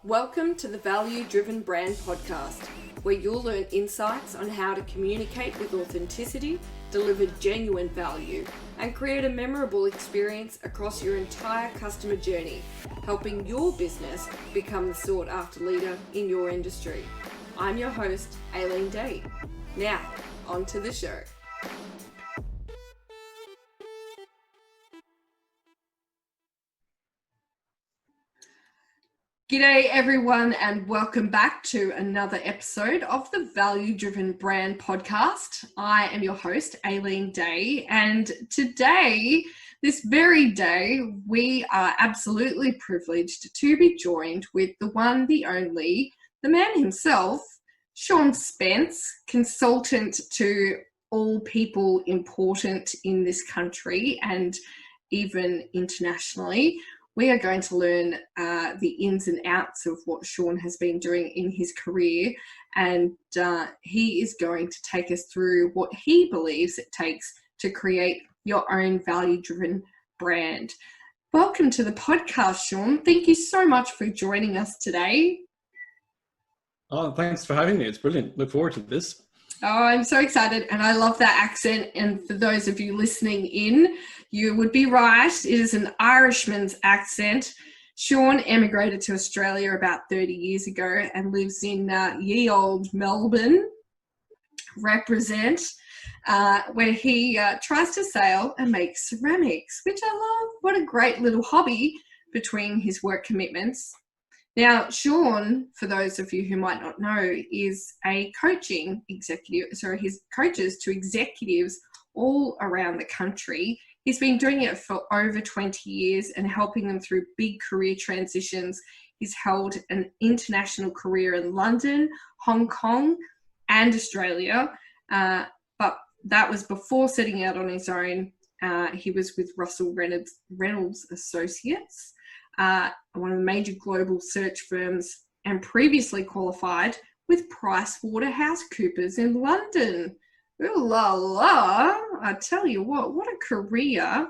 Welcome to the Value Driven Brand Podcast, where you'll learn insights on how to communicate with authenticity, deliver genuine value, and create a memorable experience across your entire customer journey, helping your business become the sought-after leader in your industry. I'm your host, Aileen. Now, on to the show. G'day everyone, and welcome back to another episode of the Value Driven Brand Podcast. I am your host, Aileen Day, and today, this very day, we are absolutely privileged to be joined with the one, the only, the man himself, Sean Spence, consultant to all people important in this country and even internationally. We are going to learn the ins and outs of what Sean has been doing in his career, and he is going to take us through what he believes it takes to create your own value-driven brand. Welcome to the podcast, Sean. Thank you so much for joining us today. Oh, thanks for having me. It's brilliant. Look forward to this. Oh, I'm so excited, and I love that accent. And for those of you listening in, you would be right. It is an Irishman's accent. Sean emigrated to Australia about 30 years ago and lives in ye old Melbourne, represent, where he tries to sail and make ceramics, which I love. What a great little hobby between his work commitments. Now, Sean, for those of you who might not know, is a coaching executive. So he's coaches to executives all around the country. He's been doing it for over 20 years and helping them through big career transitions. He's held an international career in London, Hong Kong, and Australia. But that was before setting out on his own. He was with Russell Reynolds Associates, one of the major global search firms, and previously qualified with PricewaterhouseCoopers in London. Ooh la la, I tell you what a career.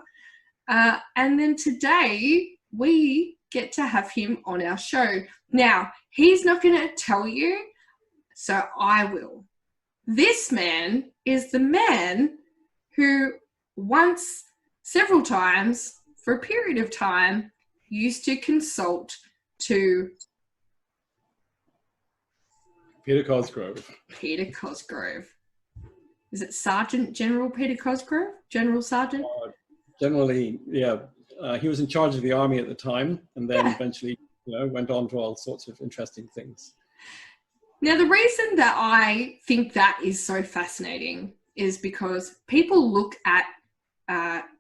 And then today we get to have him on our show. Now, he's not going to tell you, so I will. This man is the man who once, several times, for a period of time, used to consult to Peter Cosgrove. Peter Cosgrove. Is it Sergeant General Peter Cosgrove? General Sergeant? Generally, yeah. He was in charge of the army at the time, and then eventually, went on to all sorts of interesting things. Now, the reason that I think that is so fascinating is because people look at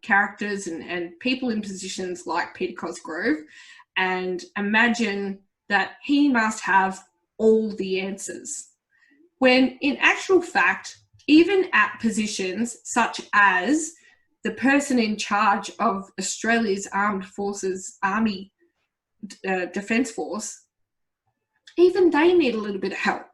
characters and people in positions like Peter Cosgrove and imagine that he must have all the answers. When in actual fact, even at positions such as the person in charge of Australia's Armed Forces Army Defence Force, even they need a little bit of help.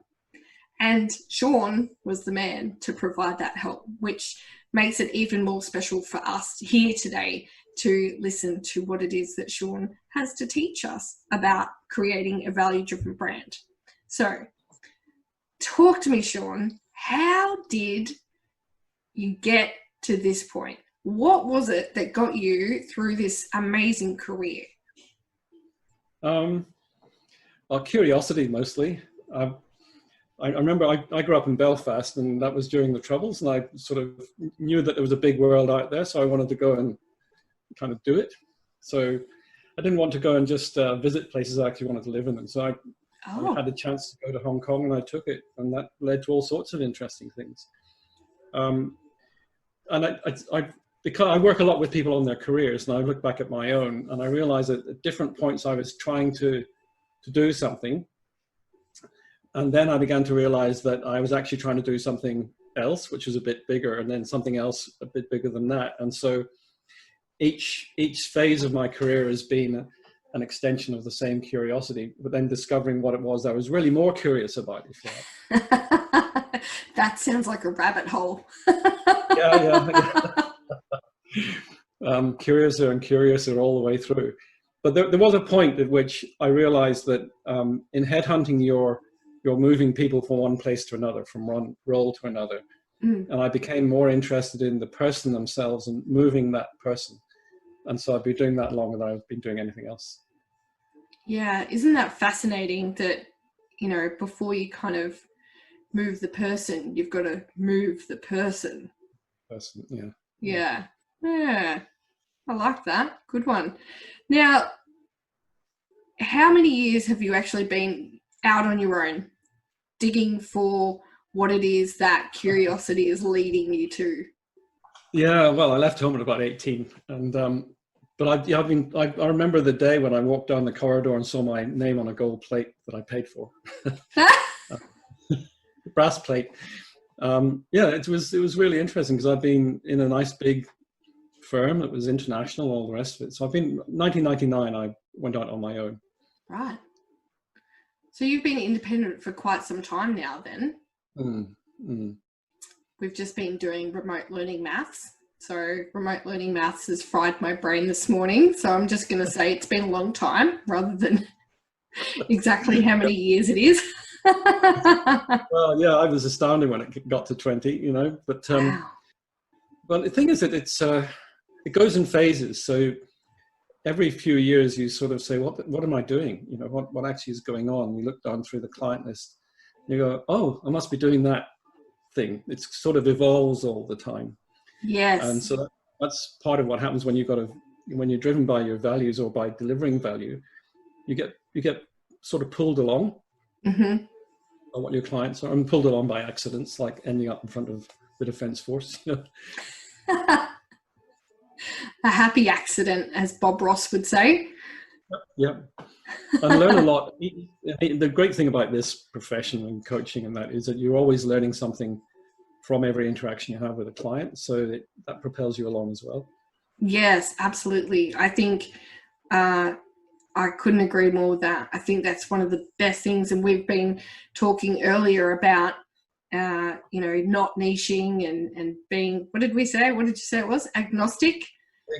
And Sean was the man to provide that help, which makes it even more special for us here today to listen to what it is that Sean has to teach us about creating a value-driven brand. So, talk to me, Sean. How did you get to this point? What was it that got you through this amazing career? Curiosity, mostly. I remember I grew up in Belfast, and that was during the Troubles, and I sort of knew that there was a big world out there, so I wanted to go and kind of do it. So I didn't want to go and just visit places I actually wanted to live in, and so I had a chance to go to Hong Kong, and I took it, and that led to all sorts of interesting things. And because I work a lot with people on their careers, and I look back at my own, and I realized that at different points I was trying to do something. And then I began to realize that I was actually trying to do something else, which was a bit bigger, and then something else a bit bigger than that. And so each phase of my career has been an extension of the same curiosity, but then discovering what it was I was really more curious about, if you like. That sounds like a rabbit hole. Yeah. Curiouser and curiouser all the way through. but there was a point at which I realized that in headhunting, you're moving people from one place to another, from one role to another. And I became more interested in the person themselves and moving that person. And so I've been doing that longer than I've been doing anything else. Yeah, isn't that fascinating that, you know, before you kind of move the person, you've got to move the person. Yeah. Yeah, I like that. Good one. Now, how many years have you actually been out on your own, digging for what it is that curiosity is leading you to? Yeah, well, I left home at about 18, and but I remember the day when I walked down the corridor and saw my name on a gold plate that I paid for, brass plate. Yeah, it was really interesting because I've been in a nice big firm that was international, all the rest of it. So 1999, I went out on my own. Right. So you've been independent for quite some time now then. We've just been doing remote learning maths. So remote learning maths has fried my brain this morning. So I'm just going to say it's been a long time rather than exactly how many years it is. Well, yeah, I was astounded when it got to 20, you know, but Wow. but the thing is that it goes in phases. So every few years you sort of say, what am I doing? You know, what actually is going on? You look down through the client list, you go, oh, I must be doing that thing. It sort of evolves all the time. Yes. And so that's part of what happens when when you're driven by your values or by delivering value, you get sort of pulled along by what your clients are, and pulled along by accidents, like ending up in front of the Defence Force. You know? A happy accident, as Bob Ross would say. Yeah, and learn a lot. The great thing about this profession and coaching and that is that you're always learning something from every interaction you have with a client, so that propels you along as well. Yes, absolutely. I think I couldn't agree more with that. I think that's one of the best things, and we've been talking earlier about you know, not niching and being, what did we say? What did you say it was? Agnostic?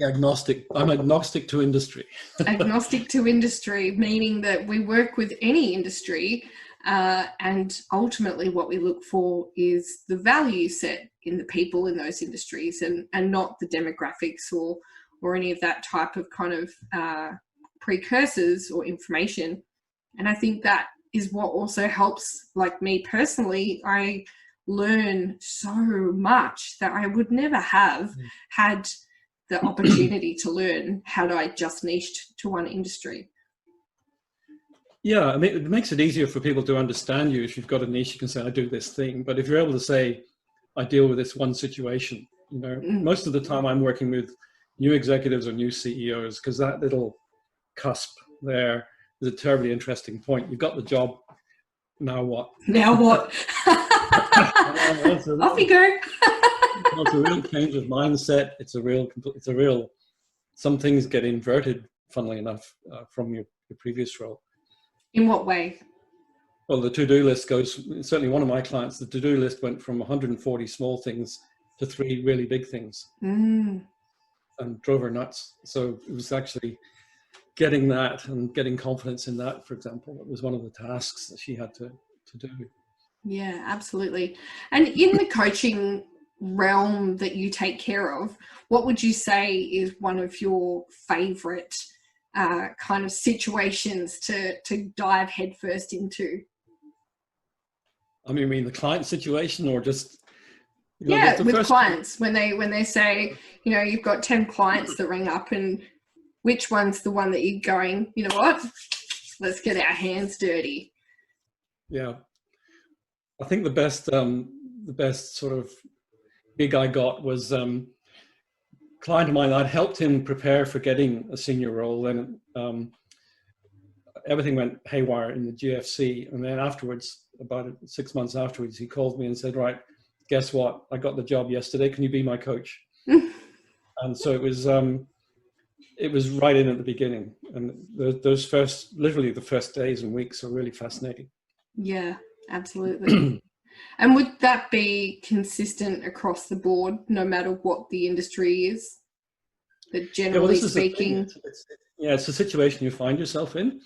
Agnostic. I'm agnostic to industry. Agnostic to industry, meaning that we work with any industry, and ultimately what we look for is the value set in the people in those industries, and not the demographics or any of that type of kind of precursors or information. And I think that is what also helps, like me personally, I learn so much that I would never have had the opportunity to learn had I just niched to one industry. Yeah, I mean, it makes it easier for people to understand you if you've got a niche. You can say, I do this thing. But if you're able to say, I deal with this one situation, you know, most of the time I'm working with new executives or new CEOs, because that little cusp there is a terribly interesting point. You've got the job. Now what? Now what? Off you go. It's a real change of mindset. It's a real, some things get inverted, funnily enough, from your previous role. In what way? Well, the to-do list goes, certainly one of my clients, the to-do list went from 140 small things to 3 really big things and drove her nuts. So it was actually getting that and getting confidence in that, for example, it was one of the tasks that she had to do. Yeah, absolutely. And in the coaching realm that you take care of, what would you say is one of your favorite kind of situations to dive headfirst into? I mean the client situation, or just, you know, yeah, the with first clients, when they say, you know, you've got 10 clients that ring up, and which one's the one that you're going, you know what, let's get our hands dirty? Yeah, I think the best sort of gig I got was client of mine. I'd helped him prepare for getting a senior role, and everything went haywire in the GFC. And then afterwards, about 6 months afterwards, he called me and said, right, guess what? I got the job yesterday. Can you be my coach? And so it was right in at the beginning. And those literally the first days and weeks are really fascinating. Yeah, absolutely. And would that be consistent across the board, no matter what the industry is? That generally speaking, yeah, it's a situation you find yourself in.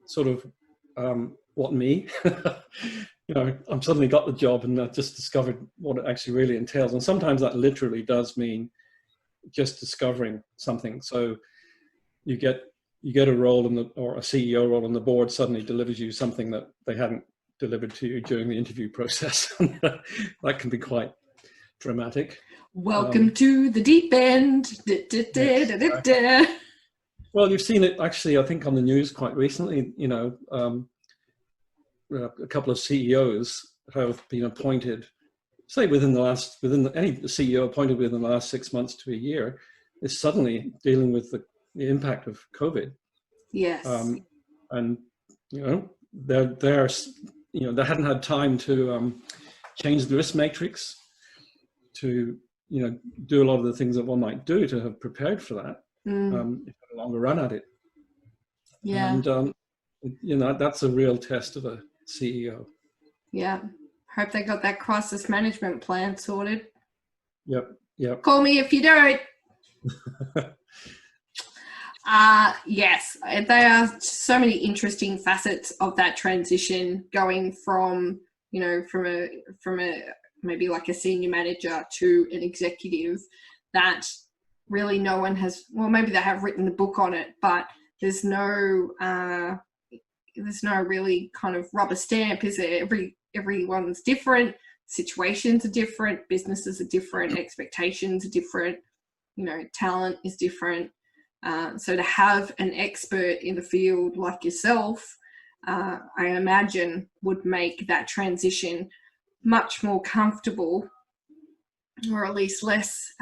Sort of, what me? I've suddenly got the job and I've just discovered what it actually really entails. And sometimes that literally does mean just discovering something. So you get a role or a CEO role, and the board suddenly delivers you something that they hadn't delivered to you during the interview process. That can be quite dramatic. Welcome to the deep end. Yes, exactly. Well, you've seen it actually, I think, on the news quite recently. A couple of CEOs have been appointed, say any CEO appointed within the last 6 months to a year, is suddenly dealing with the impact of COVID. Yes. And they hadn't had time to change the risk matrix, to do a lot of the things that one might do to have prepared for that. If you had a longer run at it. Yeah. And that's a real test of a CEO. Yeah. Hope they got that crisis management plan sorted. Yep. Call me if you don't. Yes, there are so many interesting facets of that transition, going from from a maybe like a senior manager to an executive, that really no one has. Well, maybe they have written the book on it, but there's no really kind of rubber stamp, is there? Everyone's different, situations are different, businesses are different, expectations are different, talent is different. So to have an expert in the field like yourself, I imagine would make that transition much more comfortable, or at least less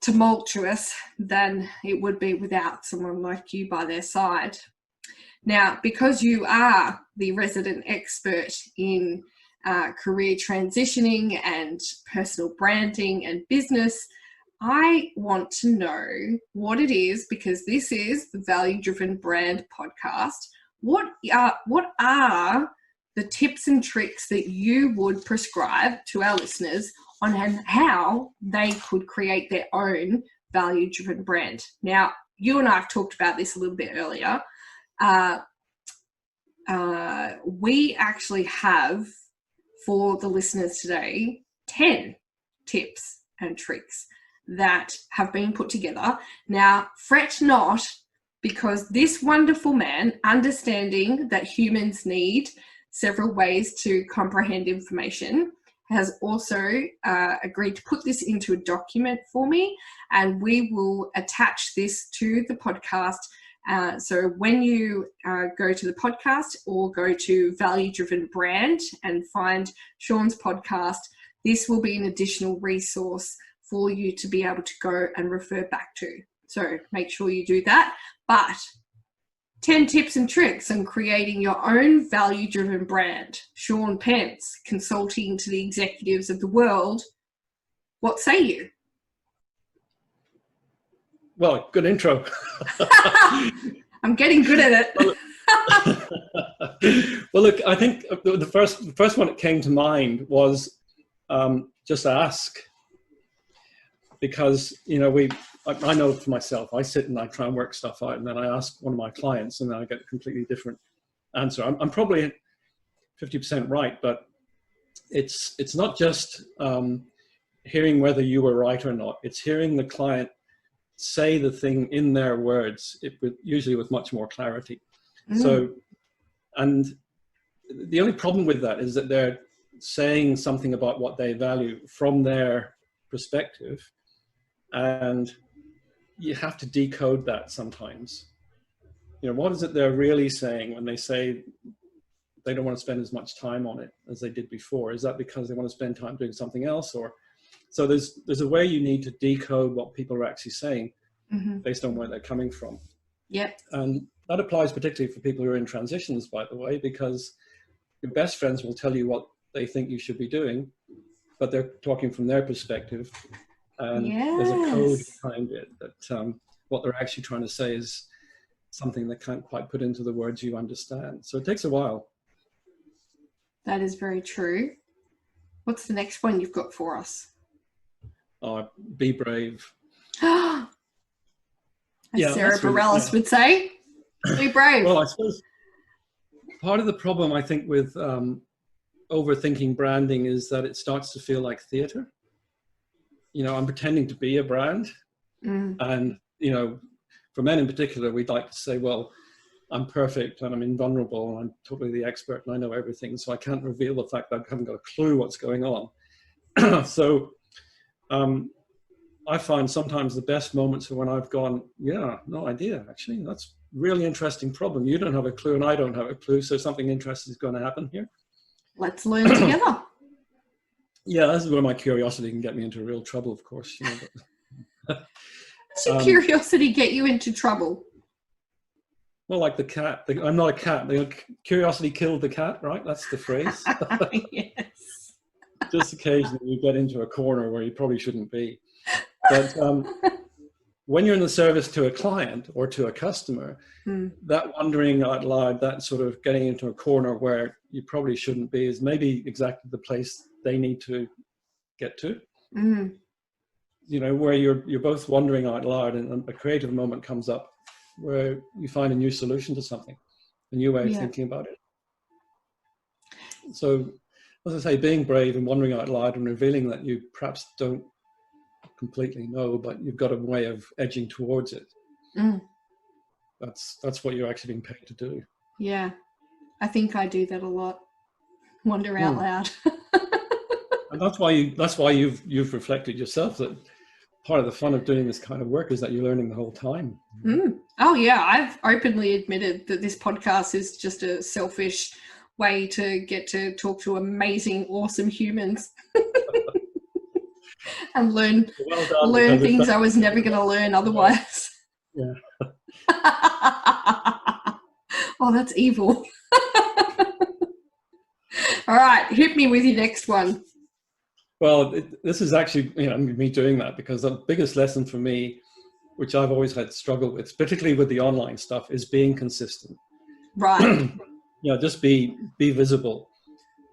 tumultuous than it would be without someone like you by their side. Now, because you are the resident expert in career transitioning and personal branding and business, I want to know what it is, because this is the Value Driven Brand podcast. What are the tips and tricks that you would prescribe to our listeners on how they could create their own value driven brand? Now, you and I have talked about this a little bit earlier. We actually have, for the listeners today, 10 tips and tricks that have been put together. Now, fret not, because this wonderful man, understanding that humans need several ways to comprehend information, has also agreed to put this into a document for me, and we will attach this to the podcast. So when you go to the podcast or go to Value Driven Brand and find Sean's podcast, this will be an additional resource for you to be able to go and refer back to. So make sure you do that. But 10 tips and tricks on creating your own value-driven brand. Sean Spence, consulting to the executives of the world. What say you? Well, good intro. I'm getting good at it. Well, look, I think the first one that came to mind was just ask. Because, I know for myself, I sit and I try and work stuff out, and then I ask one of my clients and then I get a completely different answer. I'm probably 50% right, but it's not just hearing whether you were right or not. It's hearing the client say the thing in their words, usually with much more clarity. So, and the only problem with that is that they're saying something about what they value from their perspective, and you have to decode that sometimes. What is it they're really saying when they say they don't want to spend as much time on it as they did before? Is that because they want to spend time doing something else? Or so there's a way you need to decode what people are actually saying based on where they're coming from. Yep. And that applies particularly for people who are in transitions, by the way, because your best friends will tell you what they think you should be doing, but they're talking from their perspective. And there's a code behind it that what they're actually trying to say is something they can't quite put into the words you understand. So it takes a while. That is very true. What's the next one you've got for us? Be brave. as Sarah Bareilles would say. Be brave. Well, I suppose part of the problem, I think, with overthinking branding is that it starts to feel like theater. I'm pretending to be a brand. And, for men in particular, we'd like to say, well, I'm perfect and I'm invulnerable and I'm totally the expert and I know everything. So I can't reveal the fact that I haven't got a clue what's going on. So I find sometimes the best moments are when I've gone, yeah, no idea, actually. That's a really interesting problem. You don't have a clue and I don't have a clue. So something interesting is going to happen here. Let's learn together. Yeah, this is where my curiosity can get me into real trouble, of course. Does your curiosity get you into trouble? Well, like the cat. I'm not a cat. The curiosity killed the cat, right? That's the phrase. Yes. Just occasionally you get into a corner where you probably shouldn't be. But when you're in the service to a client or to a customer, that wondering out loud, that sort of getting into a corner where you probably shouldn't be is maybe exactly the place they need to get to. Where you're both wondering out loud and a creative moment comes up where you find a new solution to something, a new way of thinking about it. So, as I say, being brave and wondering out loud and revealing that you perhaps don't completely know, but you've got a way of edging towards it. That's what you're actually being paid to do. Yeah, I think I do that a lot. Wonder out loud. And that's why you've reflected yourself that part of the fun of doing this kind of work is that you're learning the whole time. Oh yeah, I've openly admitted that this podcast is just a selfish way to get to talk to amazing, awesome humans and learn things I was never going to learn otherwise. Yeah. Oh, that's evil. All right, hit me with your next one. Well, this is actually me doing that because the biggest lesson for me, which I've always had struggle with, particularly with the online stuff, is being consistent. Right. Just be visible.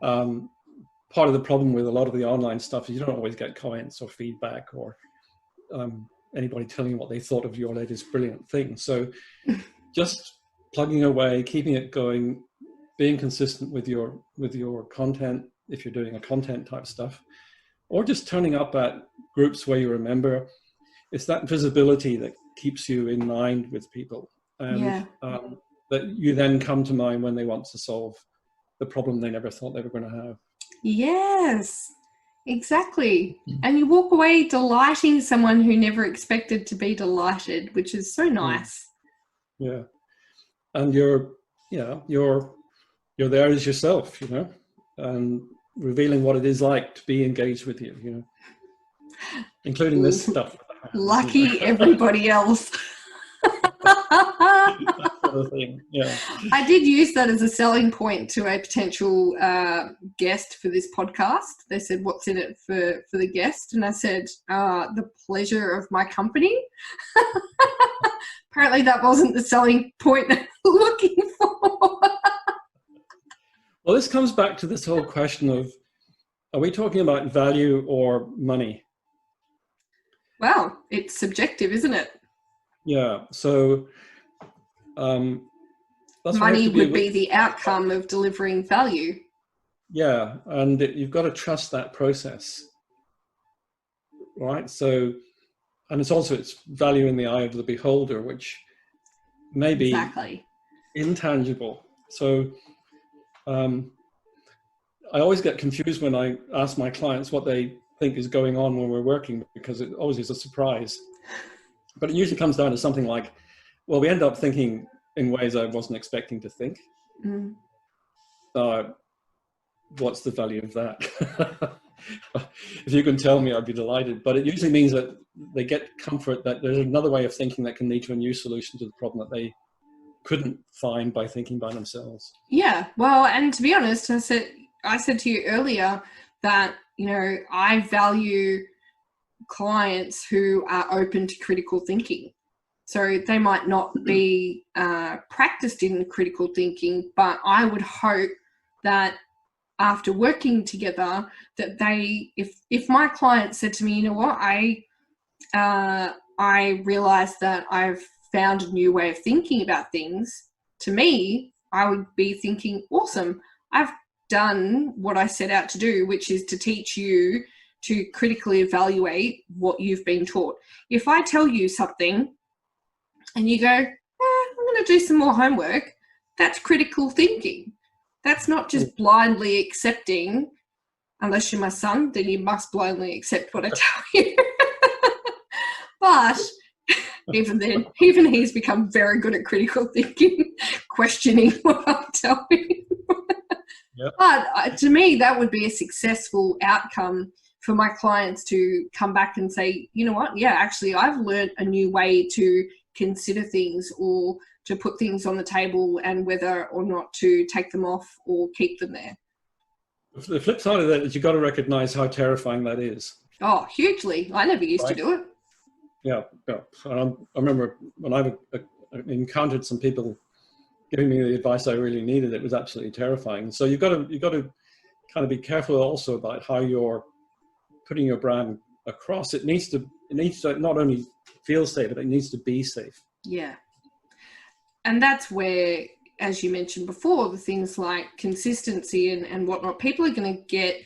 Part of the problem with a lot of the online stuff is you don't always get comments or feedback or anybody telling you what they thought of your latest brilliant thing. So just plugging away, keeping it going, being consistent with your content if you're doing a content type stuff, or just turning up at groups where you remember. It's that visibility that keeps you in mind with people, and that you then come to mind when they want to solve the problem they never thought they were going to have. Yes, exactly. And you walk away delighting someone who never expected to be delighted, which is so nice. Yeah, and you're there as yourself, and revealing what it is like to be engaged with you, including this stuff. Lucky everybody else. That sort of thing. Yeah. I did use that as a selling point to a potential guest for this podcast. They said, "What's in it for the guest?" And I said, "The pleasure of my company." Apparently, that wasn't the selling point that I'm looking for. Well, this comes back to this whole question of, are we talking about value or money? Well, it's subjective, isn't it? Yeah. So that's money would be the outcome of delivering value. Yeah, and you've got to trust that process, right? So, and it's value in the eye of the beholder, which may be intangible. So I always get confused when I ask my clients what they think is going on when we're working, because it always is a surprise. But it usually comes down to something like, well, we end up thinking in ways I wasn't expecting to think. What's the value of that? If you can tell me, I'd be delighted. But it usually means that they get comfort that there's another way of thinking that can lead to a new solution to the problem that they couldn't find by thinking by themselves. Yeah, well, and to be honest, I said to you earlier that, I value clients who are open to critical thinking. So they might not be practiced in critical thinking, but I would hope that after working together, that if my client said to me, you know what, I realized that I've found a new way of thinking about things, to me, I would be thinking, awesome, I've done what I set out to do, which is to teach you to critically evaluate what you've been taught. If I tell you something and you go, I'm going to do some more homework, that's critical thinking. That's not just blindly accepting. Unless you're my son, then you must blindly accept what I tell you. But even then, even he's become very good at critical thinking, questioning what I'm telling him. Yep. But to me, that would be a successful outcome for my clients to come back and say, you know what, yeah, actually, I've learned a new way to consider things or to put things on the table and whether or not to take them off or keep them there. The flip side of that is you've got to recognize how terrifying that is. Oh, hugely. I never used to do it. Yeah. I remember when I encountered some people giving me the advice I really needed, it was absolutely terrifying. So you've got to kind of be careful also about how you're putting your brand across. It needs to not only feel safe, but it needs to be safe. Yeah. And that's where, as you mentioned before, the things like consistency and whatnot, people are going to get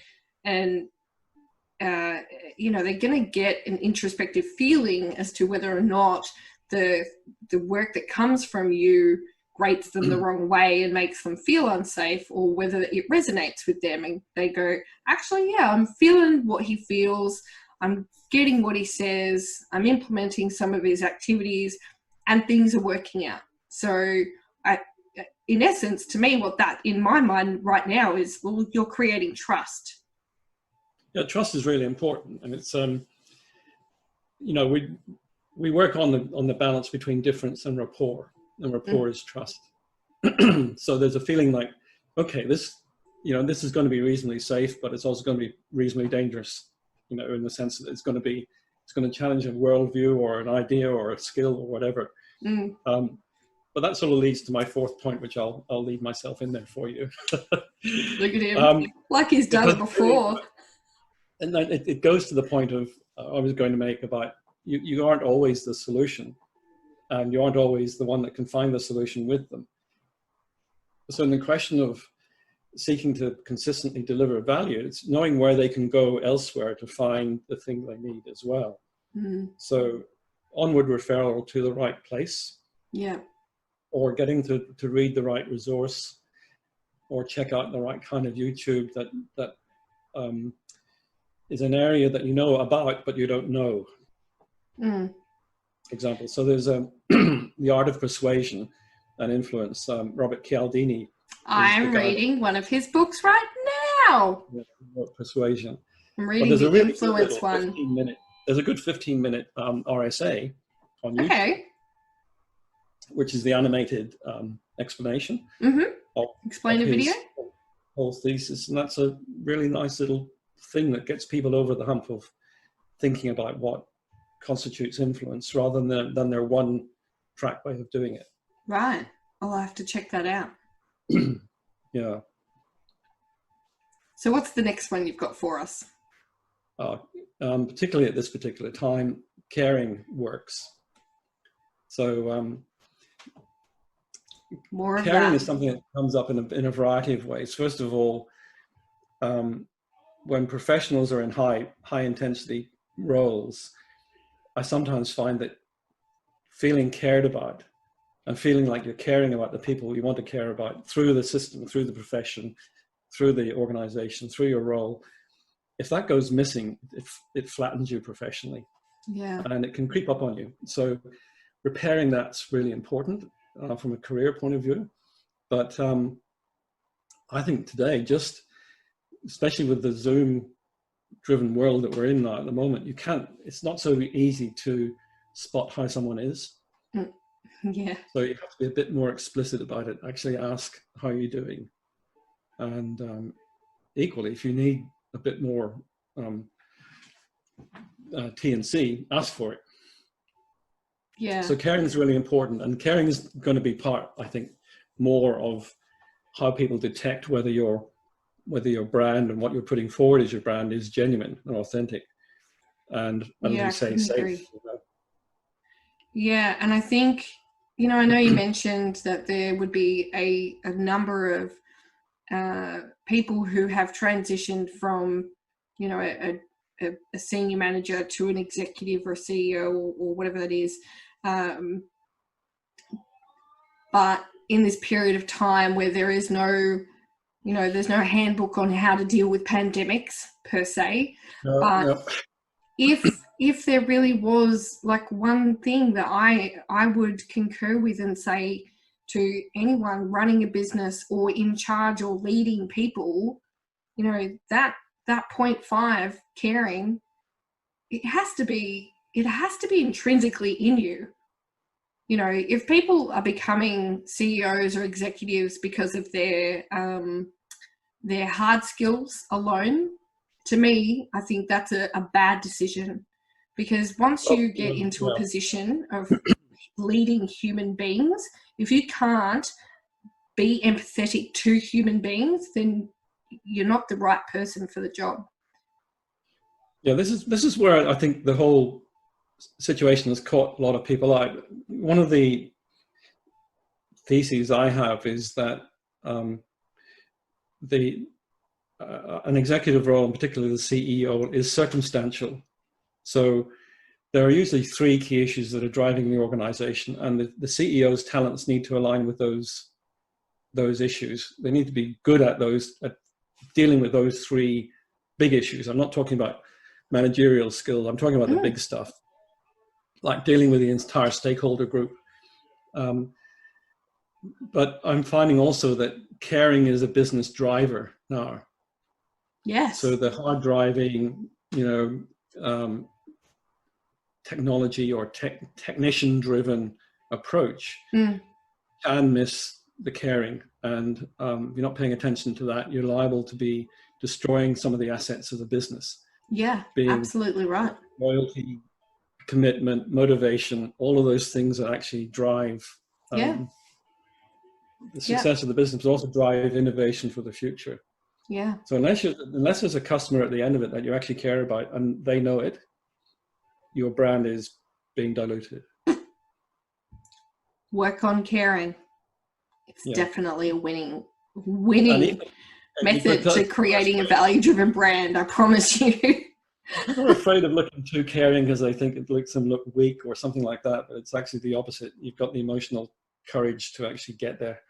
they're going to get an introspective feeling as to whether or not the work that comes from you grates them the wrong way and makes them feel unsafe, or whether it resonates with them and they go, actually, yeah, I'm feeling what he feels, I'm getting what he says, I'm implementing some of his activities, and things are working out. So in essence, to me, what that in my mind right now is, well, you're creating trust. Yeah, trust is really important, and it's we work on the balance between difference and rapport, and rapport is trust. So there's a feeling like, okay, this is going to be reasonably safe, but it's also going to be reasonably dangerous, in the sense that it's going to challenge a worldview or an idea or a skill or whatever. But that sort of leads to my fourth point, which I'll leave myself in there for you. Look at him, like he's done it before. And it goes to the point of I was going to make about you aren't always the solution, and you aren't always the one that can find the solution with them. So in the question of seeking to consistently deliver value, it's knowing where they can go elsewhere to find the thing they need as well. So onward referral to the right place. Yeah. Or getting to read the right resource, or check out the right kind of YouTube that is an area that you know about, but you don't know. Example. So there's The Art of Persuasion and Influence. Robert Cialdini. I'm reading one of his books right now. Persuasion. I'm reading the Influence one. There's a good 15-minute RSA on YouTube. Okay. Which is the animated explanation of video, whole thesis, and that's a really nice little thing that gets people over the hump of thinking about what constitutes influence rather than their one track way of doing it. Right, I'll have to check that out. Yeah. So what's the next one you've got for us? Particularly at this particular time, caring works. So more of caring that. is something that comes up in a variety of ways. First of all, when professionals are in high intensity roles, I sometimes find that feeling cared about and feeling like you're caring about the people you want to care about through the system, through the profession, through the organization, through your role, if that goes missing, it flattens you professionally. Yeah. And it can creep up on you. So repairing that's really important from a career point of view. But I think today, especially with the Zoom driven world that we're in now at the moment, it's not so easy to spot how someone is. Yeah. So you have to be a bit more explicit about it. Actually ask, how are you doing? And equally, if you need a bit more T&C, ask for it. Yeah. So caring is really important, and caring is going to be part, I think, more of how people detect whether your brand and what you're putting forward as your brand is genuine and authentic, and as you say, safe. Yeah, and I think, I know you mentioned that there would be a number of people who have transitioned from, a senior manager to an executive or a CEO or whatever that is. But in this period of time where there is no, there's no handbook on how to deal with pandemics per se. No, But no. if there really was like one thing that I would concur with and say to anyone running a business or in charge or leading people, that 0.5 caring, it has to be intrinsically in you. If people are becoming CEOs or executives because of their hard skills alone, to me, I think that's a bad decision, because once you get into a position of leading human beings, if you can't be empathetic to human beings, then you're not the right person for the job. Yeah, this is where I think the whole situation has caught a lot of people out. One of the theses I have is that an executive role, and particularly the CEO, is circumstantial. So there are usually three key issues that are driving the organization, and the CEO's talents need to align with those issues. They need to be good at dealing with those three big issues. I'm not talking about managerial skills. I'm talking about the big stuff, like dealing with the entire stakeholder group. But I'm finding also that caring is a business driver now. Yes. So the hard driving, technology or technician driven approach can miss the caring. And if you're not paying attention to that, you're liable to be destroying some of the assets of the business. Yeah, absolutely right. Loyalty, commitment, motivation, all of those things that actually drive the success of the business, but also drive innovation for the future. Yeah. So unless there's a customer at the end of it that you actually care about and they know it, your brand is being diluted. Work on caring. It's definitely a winning method to creating a value-driven brand, I promise you. People are afraid of looking too caring because they think it makes them look weak or something like that, but it's actually the opposite. You've got the emotional courage to actually get there.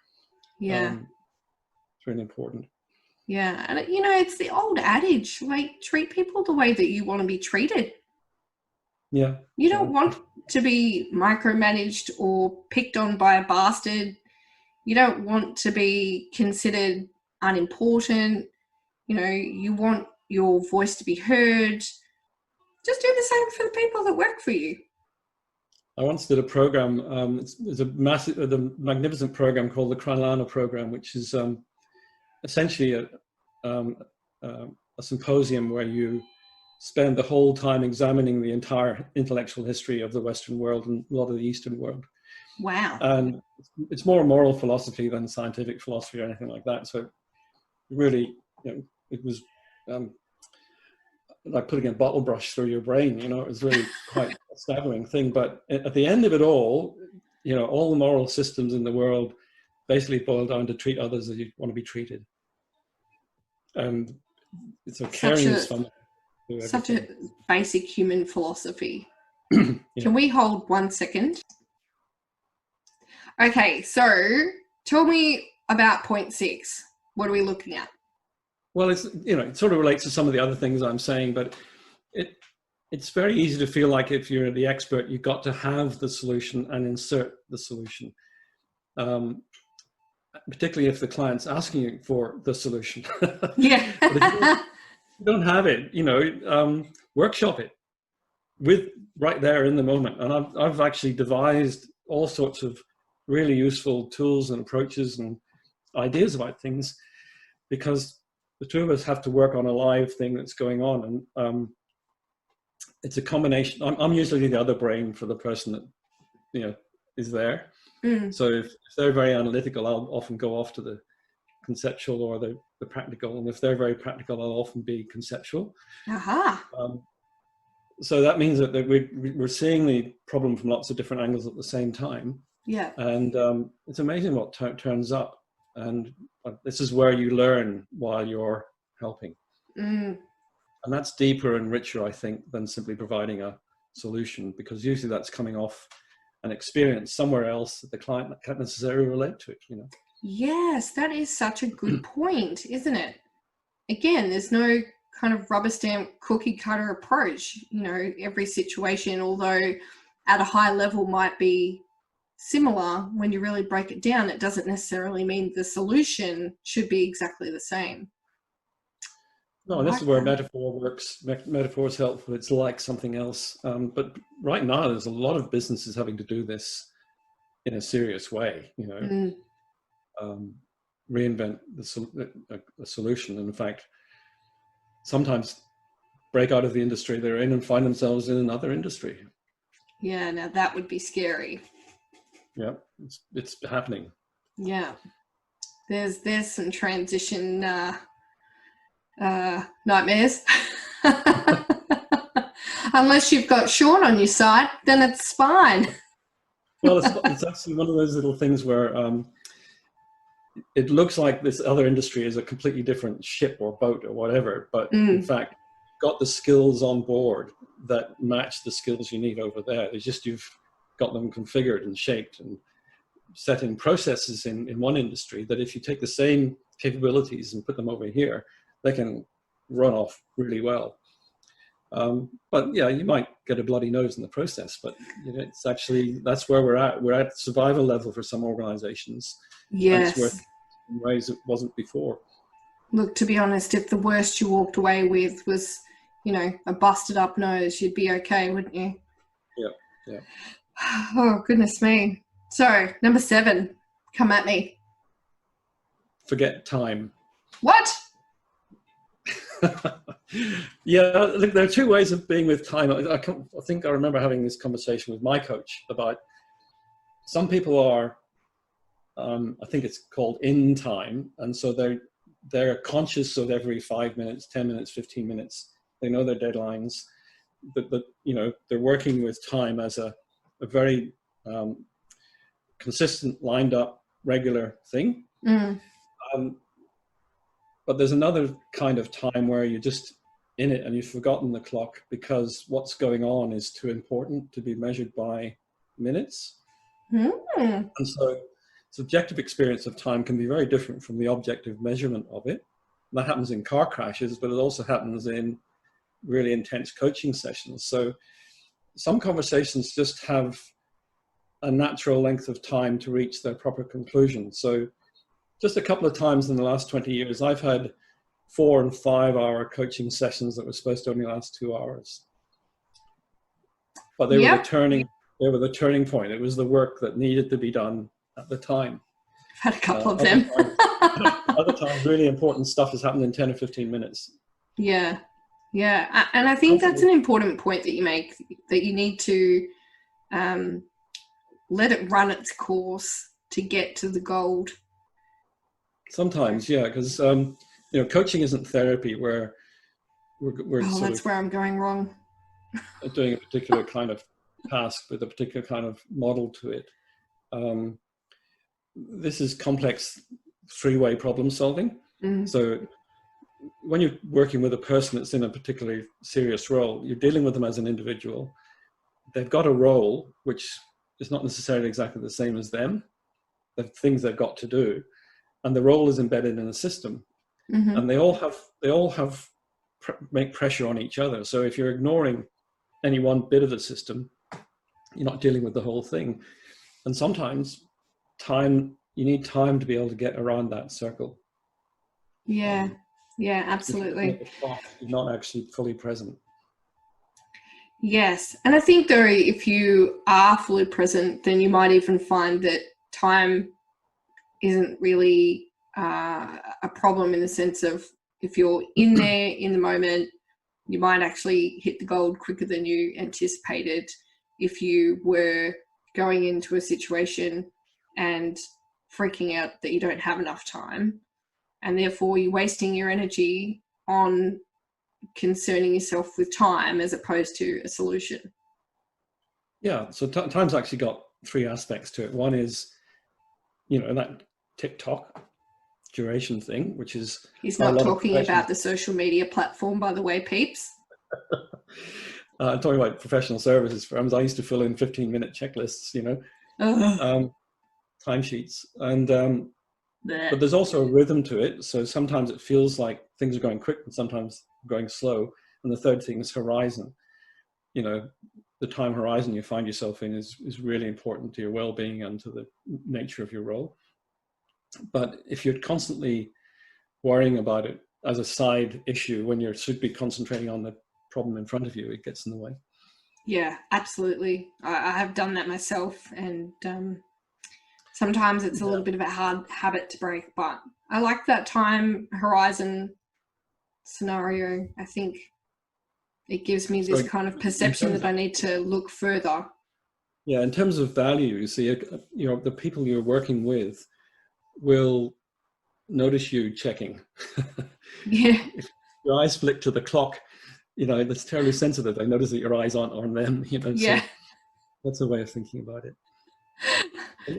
Yeah. It's really important. Yeah, and it's the old adage, like, treat people the way that you want to be treated. Yeah. You don't want to be micromanaged or picked on by a bastard. You don't want to be considered unimportant. You want your voice to be heard. Just do the same for the people that work for you. I once did a program. It's a magnificent program called the Kranlana program, which is essentially a symposium where you spend the whole time examining the entire intellectual history of the Western world and a lot of the Eastern world. Wow. And it's more moral philosophy than scientific philosophy or anything like that. So really, it was like putting a bottle brush through your brain. It was really quite a staggering thing. But at the end of it all the moral systems in the world basically boil down to treat others as you want to be treated. And so caring is fun. Such a basic human philosophy. Can we hold 1 second? Okay, so tell me about 0.6. What are we looking at? Well, it sort of relates to some of the other things I'm saying, but it's very easy to feel like if you're the expert, you've got to have the solution and insert the solution. Particularly if the client's asking you for the solution. Yeah. But if you don't have it, workshop it right there in the moment. And I've actually devised all sorts of really useful tools and approaches and ideas about things, because the two of us have to work on a live thing that's going on. And it's a combination. I'm usually the other brain for the person that, is there. So if they're very analytical, I'll often go off to the conceptual or the practical. And if they're very practical, I'll often be conceptual. Aha. So that means that we're seeing the problem from lots of different angles at the same time. Yeah. And it's amazing what turns up. And this is where you learn while you're helping. Mm. And that's deeper and richer, I think, than simply providing a solution, because usually that's coming off an experience somewhere else that the client can't necessarily relate to it, you know. Yes, that is such a good point, isn't it? Again, there's no kind of rubber stamp cookie cutter approach. You know, every situation, although at a high level might be similar, when you really break it down, it doesn't necessarily mean the solution should be exactly the same. No, and this is where metaphor works. Metaphor is helpful. It's like something else. But right now, there's a lot of businesses having to do this in a serious way, you know, reinvent a solution. And in fact, sometimes break out of the industry they're in and find themselves in another industry. Yeah, now that would be scary. Yeah, it's happening. Yeah, there's some transition nightmares. Unless you've got Sean on your side, then it's fine. Well, it's actually one of those little things where it looks like this other industry is a completely different ship or boat or whatever, but in fact, you've got the skills on board that match the skills you need over there. It's just you've got them configured and shaped and set in processes in one industry that if you take the same capabilities and put them over here, they can run off really well. But yeah, you might get a bloody nose in the process, but you know, it's actually, that's where we're at. We're at survival level for some organizations. Yes. And it's worth in ways it wasn't before. Look, to be honest, if the worst you walked away with was, you know, a busted up nose, you'd be okay, wouldn't you? Yeah, yeah. Oh, goodness me. So, number 7, come at me. Forget time. What? Yeah, look, there are 2 ways of being with time. I think I remember having this conversation with my coach about some people are, I think it's called in time. And so they're conscious of every 5 minutes, 10 minutes, 15 minutes. They know their deadlines, but you know, they're working with time as a very consistent, lined up, regular thing. But there's another kind of time where you're just in it and you've forgotten the clock because what's going on is too important to be measured by minutes. And so subjective experience of time can be very different from the objective measurement of it. And that happens in car crashes, but it also happens in really intense coaching sessions. So some conversations just have a natural length of time to reach their proper conclusion. So just a couple of times in the last 20 years, I've had 4 and 5 hour coaching sessions that were supposed to only last 2 hours. But they were the turning point. It was the work that needed to be done at the time. I've had a couple of them. Other times, really important stuff has happened in 10 or 15 minutes. Yeah. Yeah. And I think that's an important point that you make, that you need to let it run its course to get to the gold. Sometimes, yeah, because you know, coaching isn't therapy where we're that's where I'm going wrong. Doing a particular kind of task with a particular kind of model to it. This is complex 3-way problem solving. So when you're working with a person that's in a particularly serious role, you're dealing with them as an individual. They've got a role which is not necessarily exactly the same as them. The things they've got to do. And the role is embedded in a system, and they all have make pressure on each other. So if you're ignoring any one bit of the system, you're not dealing with the whole thing. And sometimes you need time to be able to get around that circle. Yeah, yeah, absolutely. You're not actually fully present. Yes, and I think though, if you are fully present, then you might even find that time isn't really a problem, in the sense of if you're in there in the moment, you might actually hit the gold quicker than you anticipated. If you were going into a situation and freaking out that you don't have enough time, and therefore you're wasting your energy on concerning yourself with time as opposed to a solution. Yeah, so time's actually got three aspects to it. One is, that TikTok duration thing, which is he's not talking about the social media platform, by the way, peeps. I'm talking about professional services firms. I used to fill in 15-minute checklists, timesheets, and but there's also a rhythm to it. So sometimes it feels like things are going quick and sometimes going slow. And the third thing is horizon. The time horizon you find yourself in is really important to your well-being and to the nature of your role. But if you're constantly worrying about it as a side issue when you should be concentrating on the problem in front of you, it gets in the way. Yeah, absolutely. I have done that myself, and sometimes it's a little bit of a hard habit to break, but I like that time horizon scenario. I think it gives me this kind of perception that I need to look further. Yeah, in terms of value, you see, the people you're working with will notice you checking. Yeah. If your eyes flick to the clock, that's terribly sensitive. They notice that your eyes aren't on them, Yeah. So that's a way of thinking about it.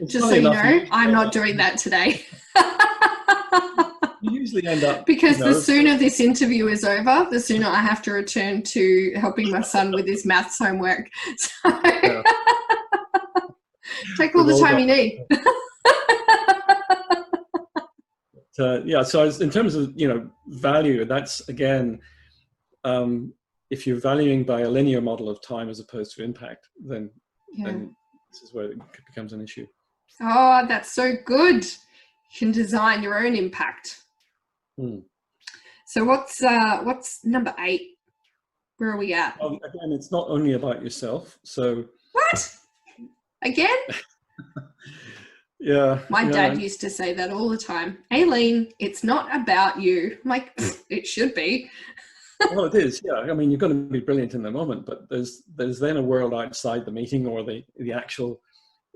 Just so you know, I'm not doing that today. You usually end up... Because the sooner this interview is over, the sooner I have to return to helping my son with his maths homework. So yeah. Take all the time you need. So in terms of, value, that's, again, if you're valuing by a linear model of time as opposed to impact, then this is where it becomes an issue. Oh, that's so good. You can design your own impact. So what's number 8? Where are we at? Well, again, it's not only about yourself. So what? Again? Yeah. My dad used to say that all the time. Aileen, it's not about you. I'm like, it should be. Well, it is. Yeah. I mean, you're going to be brilliant in the moment, but there's then a world outside the meeting or the actual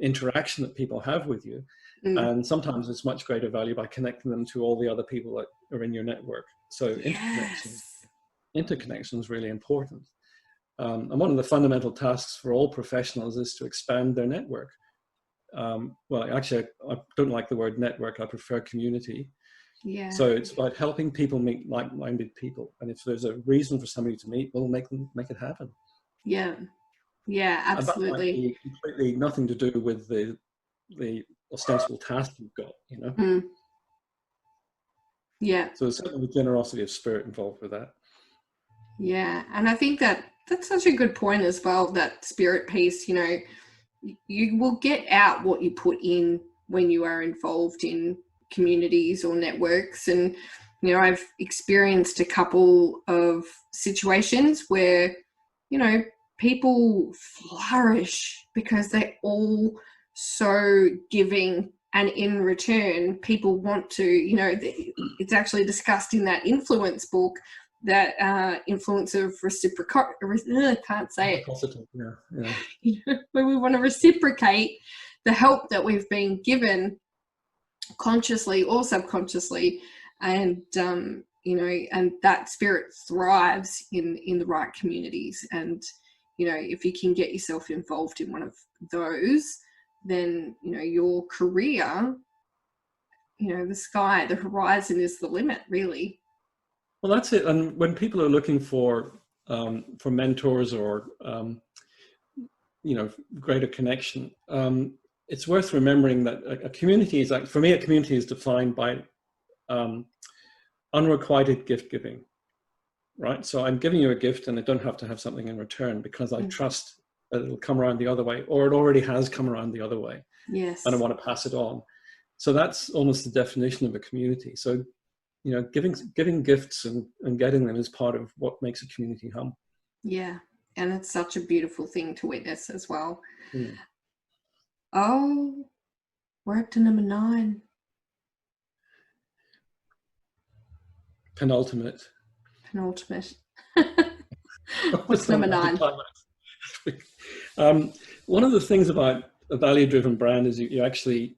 interaction that people have with you. And sometimes it's much greater value by connecting them to all the other people that are in your network. So interconnection is really important. And one of the fundamental tasks for all professionals is to expand their network. Well, actually, I don't like the word network. I prefer community. Yeah. So it's about helping people meet like-minded people. And if there's a reason for somebody to meet, we'll make it happen. Yeah. Yeah, absolutely. And that might be completely nothing to do with the ostensible task you've got, Yeah. So there's certainly generosity of spirit involved with that. Yeah, and I think that's such a good point as well, that spirit piece. You will get out what you put in when you are involved in communities or networks. And I've experienced a couple of situations where people flourish because they're all so giving, and in return people want to, it's actually discussed in that influence book, that influence of can't say it. Yeah. Where we want to reciprocate the help that we've been given consciously or subconsciously, and and that spirit thrives in the right communities. And if you can get yourself involved in one of those, then your career, the horizon is the limit, really. Well, that's it. And when people are looking for mentors or greater connection, it's worth remembering that a community is, for me, a community is defined by unrequited gift giving, right? So I'm giving you a gift and I don't have to have something in return because I trust that it'll come around the other way, or it already has come around the other way. Yes. And I want to pass it on. So that's almost the definition of a community. So, giving gifts and getting them is part of what makes a community hum. Yeah. And it's such a beautiful thing to witness as well. Mm. Oh, we're up to number 9. Penultimate. What's number 9? One of the things about a value-driven brand is you actually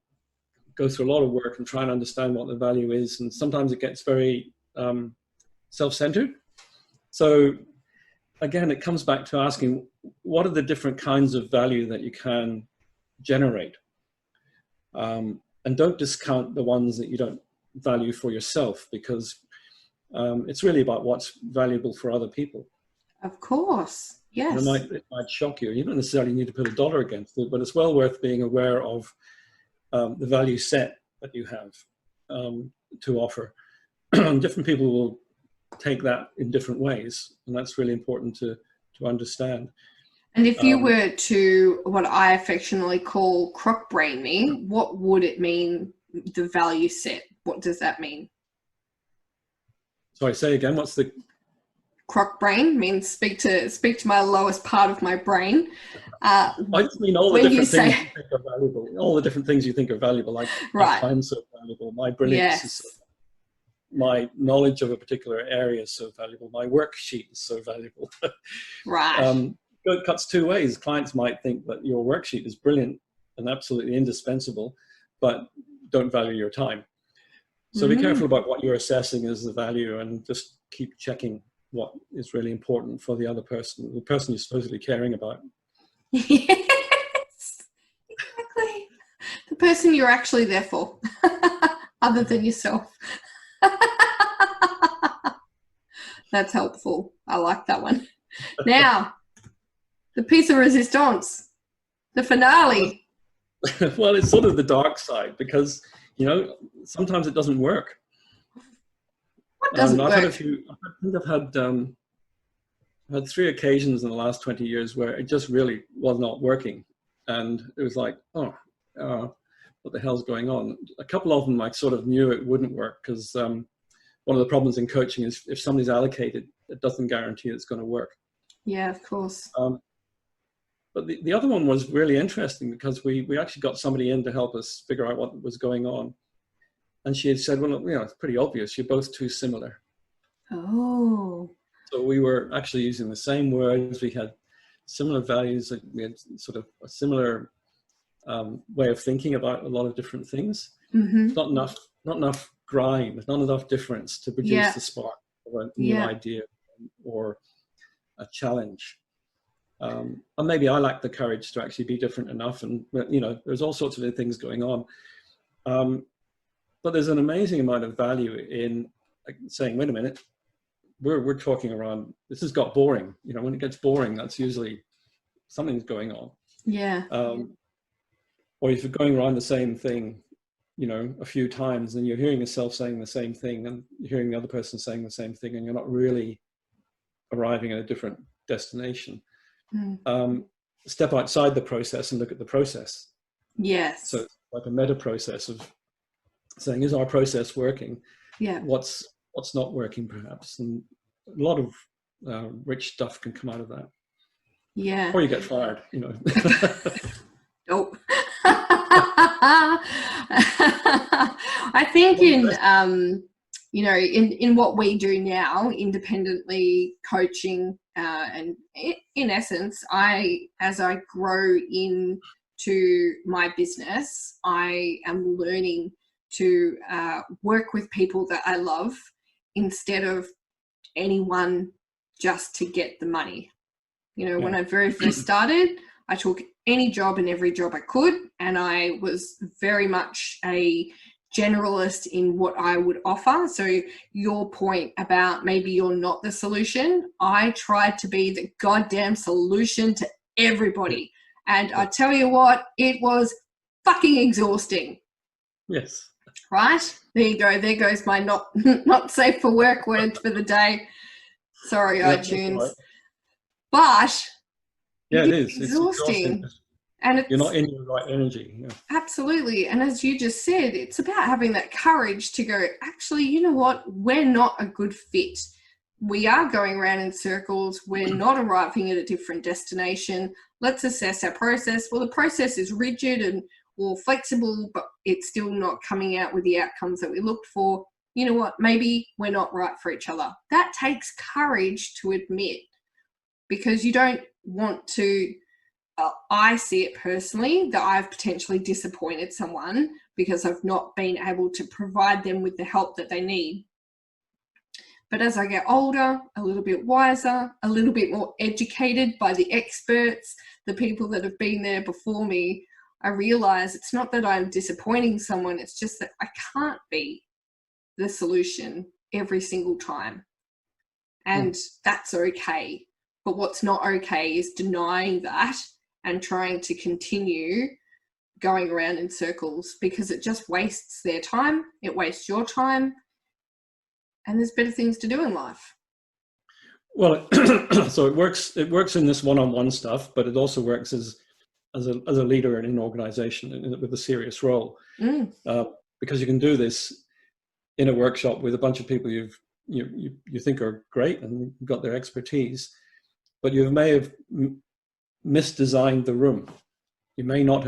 go through a lot of work and try and understand what the value is. And sometimes it gets very self-centered. So again, it comes back to asking, what are the different kinds of value that you can generate? And don't discount the ones that you don't value for yourself, because it's really about what's valuable for other people. Of course, yes. And it might shock you. You don't necessarily need to put a dollar against it, but it's well worth being aware of the value set that you have to offer. Different people will take that in different ways, and that's really important to understand. And if you were to, what I affectionately call croc brain me, what would it mean, the value set? What does that mean? Sorry, say again, what's the... Croc brain means speak to my lowest part of my brain. I just mean all the different things you think are valuable. All the different things you think are valuable, like my time's so valuable, my brilliance is so valuable, my knowledge of a particular area is so valuable, my worksheet is so valuable. Right. It cuts two ways. Clients might think that your worksheet is brilliant and absolutely indispensable, but don't value your time. So be careful about what you're assessing as the value, and just keep checking what is really important for the other person, the person you're supposedly caring about. Yes, exactly. The person you're actually there for, other than yourself. That's helpful. I like that one. Now, the piece of resistance, the finale. Well, it's sort of the dark side, because, you know, sometimes it doesn't work. What doesn't work? I think I've had 3 occasions in the last 20 years where it just really was not working. And it was like, what the hell's going on? A couple of them I sort of knew it wouldn't work, because one of the problems in coaching is if somebody's allocated, it doesn't guarantee it's going to work. Yeah, of course. But the other one was really interesting, because we actually got somebody in to help us figure out what was going on. And she had said, well, you know, it's pretty obvious. You're both too similar. Oh. So we were actually using the same words. We had similar values. We had sort of a similar way of thinking about a lot of different things. It's not enough grind. There's not enough difference to produce the spark of a new idea or a challenge. And maybe I lack the courage to actually be different enough. And, you know, there's all sorts of things going on. But there's an amazing amount of value in saying, wait a minute, we're talking around, this has got boring. You know, when it gets boring, that's usually something's going on. Yeah. Or if you're going around the same thing, you know, a few times, and you're hearing yourself saying the same thing, and you're hearing the other person saying the same thing, and you're not really arriving at a different destination. Step outside the process and look at the process. Yes. So it's like a meta process of saying, is our process working? Yeah. What's not working, perhaps? And a lot of rich stuff can come out of that. Yeah. Or you get fired, you know. Nope. I think you know, in what we do now, independently coaching, and in essence, as I grow into my business, I am learning to work with people that I love instead of anyone just to get the money. You know, when I very first started, I took any job and every job I could, and I was very much a generalist in what I would offer. So your point about maybe you're not the solution, I tried to be the goddamn solution to everybody. And I tell you what, it was fucking exhausting. Yes. Right? There you go. There goes my not safe for work word for the day. Sorry, iTunes. Right. But yeah, it is. Exhausting. And you're not in your right energy. Yeah. Absolutely. And as you just said, it's about having that courage to go, actually, you know what? We're not a good fit. We are going around in circles. We're not arriving at a different destination. Let's assess our process. Well, the process is rigid or flexible, but it's still not coming out with the outcomes that we looked for. You know what? Maybe we're not right for each other. That takes courage to admit, because you don't want to, I see it personally, that I've potentially disappointed someone because I've not been able to provide them with the help that they need. But as I get older, a little bit wiser, a little bit more educated by the experts, the people that have been there before me, I realize it's not that I'm disappointing someone, it's just that I can't be the solution every single time. And that's okay. But what's not okay is denying that and trying to continue going around in circles, because it just wastes their time, it wastes your time, and there's better things to do in life. Well, so it works in this one-on-one stuff, but it also works as a leader in an organization with a serious role, because you can do this in a workshop with a bunch of people you think are great and got their expertise, but you may have misdesigned the room. You may not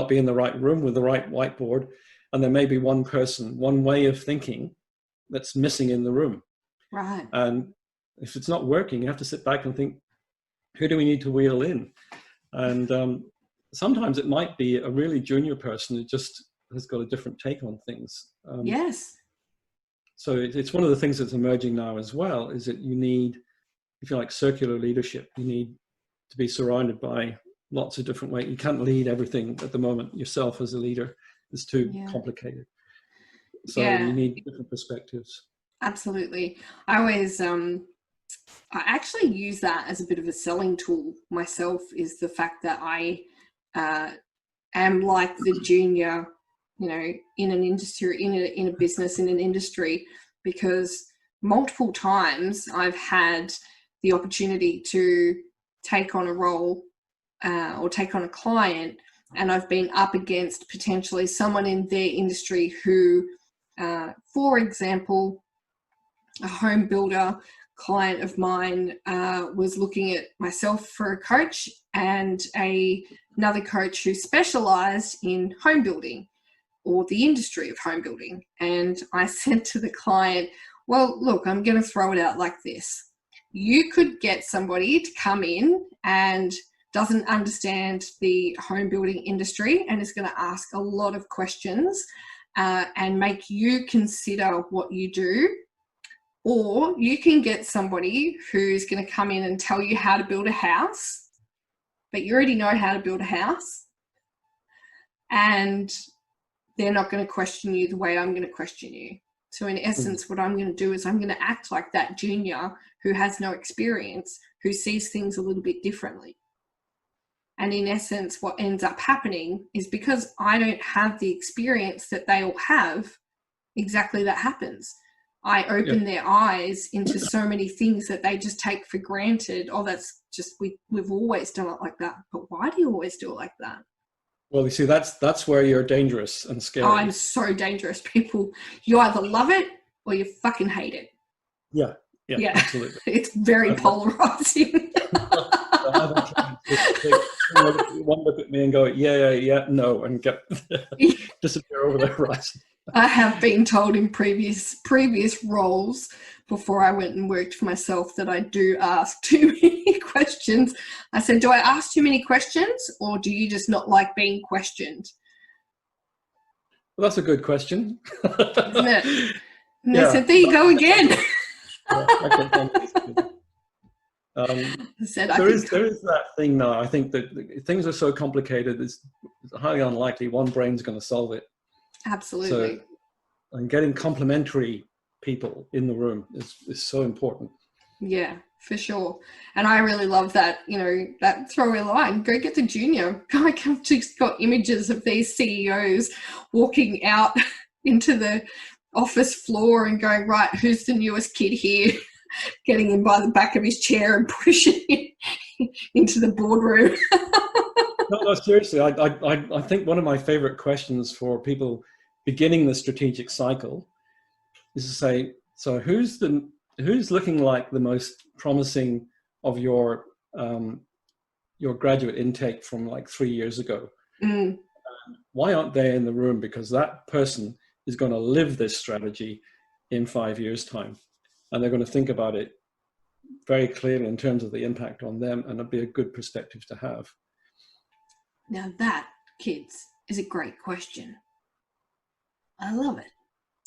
be in the right room with the right whiteboard, and there may be one person, one way of thinking that's missing in the room. Right. And if it's not working, you have to sit back and think, who do we need to wheel in? And sometimes it might be a really junior person who just has got a different take on things. Yes. So it's one of the things that's emerging now as well, is that you need, if you like, circular leadership. You need to be surrounded by lots of different ways. You can't lead everything at the moment yourself as a leader. It's too complicated. So you need different perspectives. Absolutely. I always, I actually use that as a bit of a selling tool myself, is the fact that I am like the junior, you know, in an industry, in a business, in an industry, because multiple times I've had the opportunity to take on a role or take on a client, and I've been up against potentially someone in their industry who, for example, a home builder client of mine was looking at myself for a coach and another coach who specialized in home building or the industry of home building. And I said to the client, well, look, I'm going to throw it out like this. You could get somebody to come in and doesn't understand the home building industry and is going to ask a lot of questions and make you consider what you do. Or you can get somebody who's going to come in and tell you how to build a house, but you already know how to build a house, and they're not going to question you the way I'm going to question you. So in essence, what I'm going to do is I'm going to act like that junior who has no experience, who sees things a little bit differently. And in essence, what ends up happening is, because I don't have the experience that they all have, exactly that happens. I open their eyes into so many things that they just take for granted. Oh, that's just, we've always done it like that. But why do you always do it like that? Well, you see, that's where you're dangerous and scary. Oh, I'm so dangerous, people. You either love it or you fucking hate it. Yeah, absolutely. It's very polarizing. One look at me and go, yeah, no, and get disappear over the horizon. I have been told in previous roles before I went and worked for myself that I do ask too many questions. I said, do I ask too many questions, or do you just not like being questioned? Well, that's a good question. Isn't it? And they said, there you go again. There is that thing now. I think that things are so complicated, it's highly unlikely one brain's going to solve it. Absolutely. So, and getting complementary people in the room is so important. Yeah, for sure. And I really love that, you know, that throwaway line, go get the junior. I've just got images of these CEOs walking out into the office floor and going, right, who's the newest kid here? Getting him by the back of his chair and pushing him into the boardroom. No, seriously, I think one of my favorite questions for people beginning the strategic cycle is to say, so who's looking like the most promising of your graduate intake from like 3 years ago? Why aren't they in the room? Because that person is going to live this strategy in 5 years' time, and they're going to think about it very clearly in terms of the impact on them, and it'll be a good perspective to have. Now that, kids, is a great question. I love it.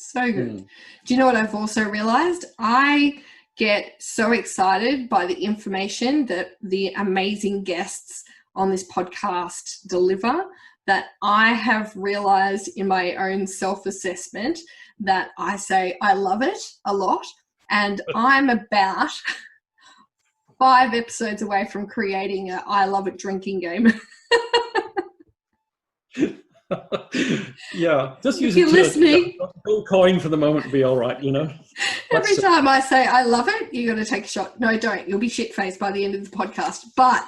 So good. Do you know what I've also realized? I get so excited by the information that the amazing guests on this podcast deliver that I have realized in my own self-assessment that I say I love it a lot, and I'm about 5 episodes away from creating a I love it drinking game. Yeah, just use if you're listening, coin for the moment to be all right, you know. Every time I say I love it, you're going to take a shot. No, don't. You'll be shit-faced by the end of the podcast. But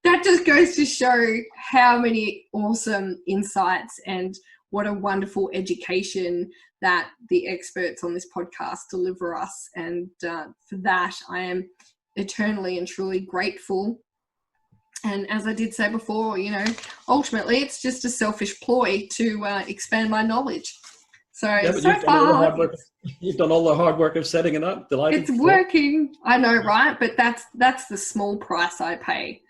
that just goes to show how many awesome insights and what a wonderful education that the experts on this podcast deliver us. And for that, I am eternally and truly grateful. And as I did say before, you know, ultimately it's just a selfish ploy to expand my knowledge. So, yeah, so far, you've done all the hard work of setting it up. Delighted. It's working. I know, right? But that's the small price I pay.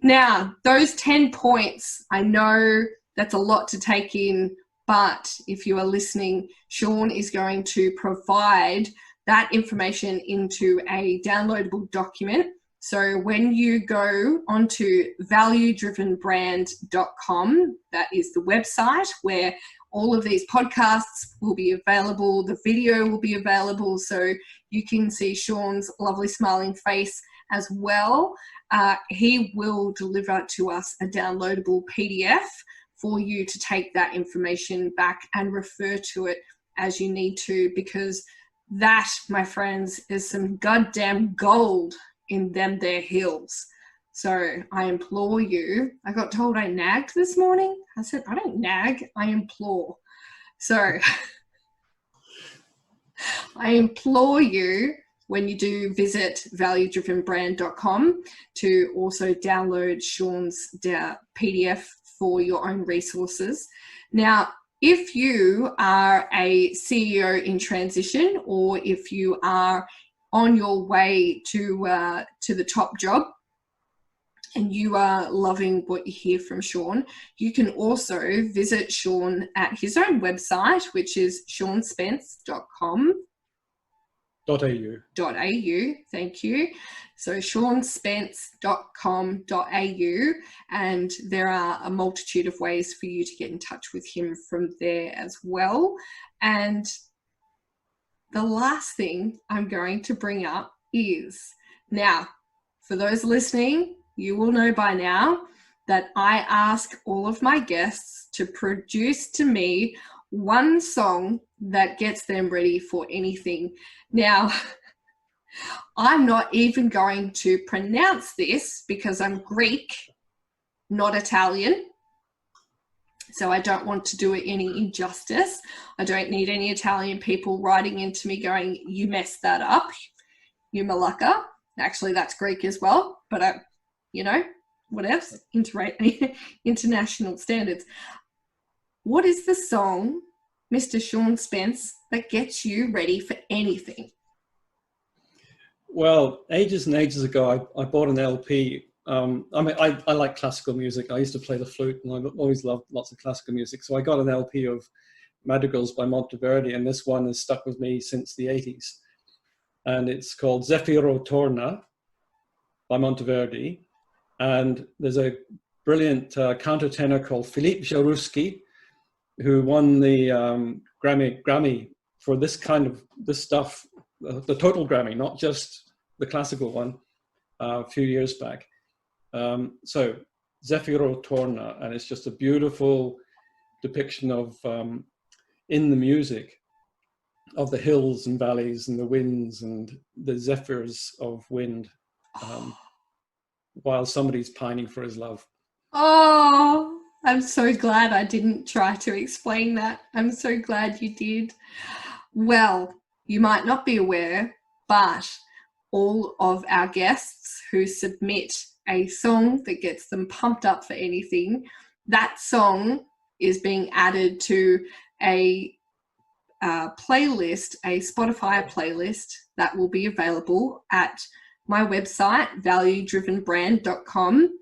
Now, those 10 points, I know that's a lot to take in, but if you are listening, Sean is going to provide that information into a downloadable document. So when you go onto valuedrivenbrand.com, that is the website where all of these podcasts will be available. The video will be available, so you can see Sean's lovely smiling face as well. He will deliver to us a downloadable PDF for you to take that information back and refer to it as you need to, because that, my friends, is some goddamn gold in them there hills. So I implore you. I got told I nagged this morning. I said, I don't nag, I implore. So I implore you, when you do visit valuedrivenbrand.com, to also download Sean's PDF for your own resources. Now, if you are a CEO in transition, or if you are on your way to the top job and you are loving what you hear from Sean, you can also visit Sean at his own website, which is seanspence.com. .au, thank you. So seanspence.com.au, and there are a multitude of ways for you to get in touch with him from there as well. And the last thing I'm going to bring up is, now, for those listening, you will know by now that I ask all of my guests to produce to me one song that gets them ready for anything. Now, I'm not even going to pronounce this because I'm Greek, not Italian. So I don't want to do it any injustice. I don't need any Italian people writing into me going, you messed that up, you malaka. Actually, that's Greek as well, but you know, what else? International standards. What is the song, Mr. Sean Spence, that gets you ready for anything? Well, ages and ages ago, I bought an LP. I mean, I like classical music. I used to play the flute, and I've always loved lots of classical music. So I got an LP of madrigals by Monteverdi, and this one has stuck with me since the 80s. And it's called Zeffiro Torna by Monteverdi. And there's a brilliant countertenor called Philippe Jarouski, who won the Grammy for this stuff, the total Grammy, not just the classical one, a few years back. So Zeffiro Torna, and it's just a beautiful depiction of, in the music, of the hills and valleys and the winds and the zephyrs of wind, while somebody's pining for his love. Oh, I'm so glad I didn't try to explain that. I'm so glad you did. Well, you might not be aware, but all of our guests who submit a song that gets them pumped up for anything, that song is being added to a playlist, a Spotify playlist that will be available at my website, valuedrivenbrand.com.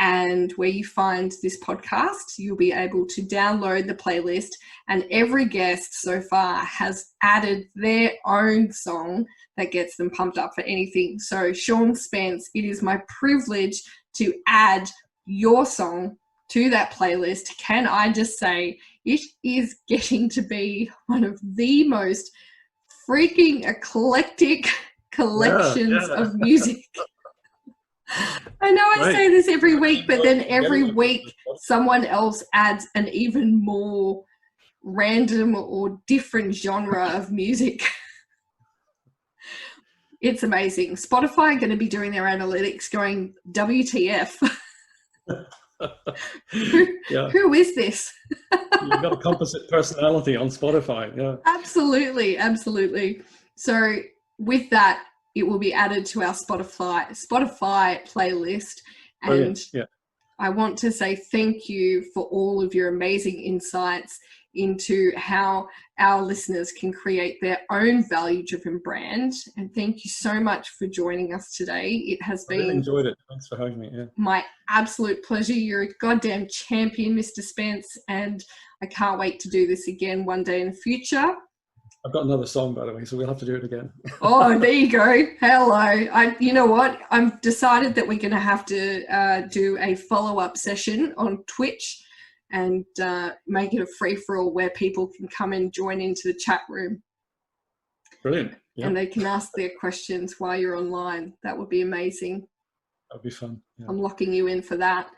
and where you find this podcast, you'll be able to download the playlist. And every guest so far has added their own song that gets them pumped up for anything. So Sean Spence, it is my privilege to add your song to that playlist. Can I just say, it is getting to be one of the most freaking eclectic collections of music. I know I say this every week, but then every week someone else adds an even more random or different genre of music. It's amazing. Spotify are going to be doing their analytics going, WTF? Who is this? You've got a composite personality on Spotify. Yeah. Absolutely. So with that, it will be added to our Spotify playlist. And I want to say thank you for all of your amazing insights into how our listeners can create their own value-driven brand. And thank you so much for joining us today. It has been... I really enjoyed it. Thanks for having me. Yeah. My absolute pleasure. You're a goddamn champion, Mr. Spence, and I can't wait to do this again one day in the future. I've got another song, by the way, so we'll have to do it again. Oh, there you go. Hello. You know what? I've decided that we're going to have to do a follow-up session on Twitch and make it a free-for-all where people can come and join into the chat room. Brilliant. Yep. And they can ask their questions while you're online. That would be amazing. That would be fun. Yeah. I'm locking you in for that.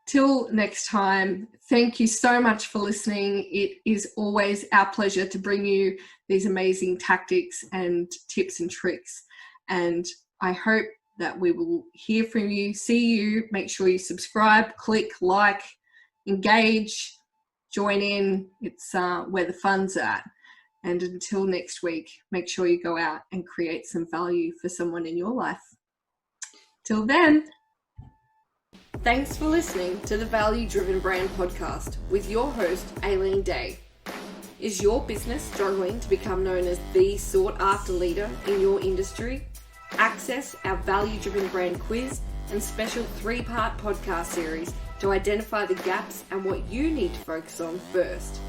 Till next time, thank you so much for listening. It is always our pleasure to bring you these amazing tactics and tips and tricks. And I hope that we will hear from you, see you. Make sure you subscribe, click, like, engage, join in. It's where the fun's at. And until next week, make sure you go out and create some value for someone in your life. Till then. Thanks for listening to the Value Driven Brand Podcast with your host, Aileen Day. Is your business struggling to become known as the sought-after leader in your industry? Access our Value Driven Brand Quiz and special 3-part podcast series to identify the gaps and what you need to focus on first.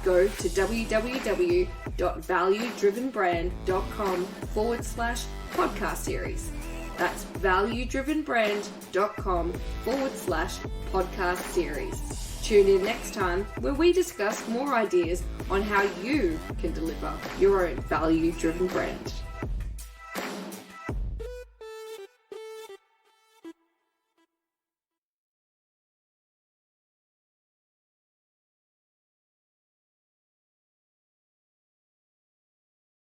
Go to www.valuedrivenbrand.com/podcast series. That's valuedrivenbrand.com/podcast series. Tune in next time where we discuss more ideas on how you can deliver your own value-driven brand.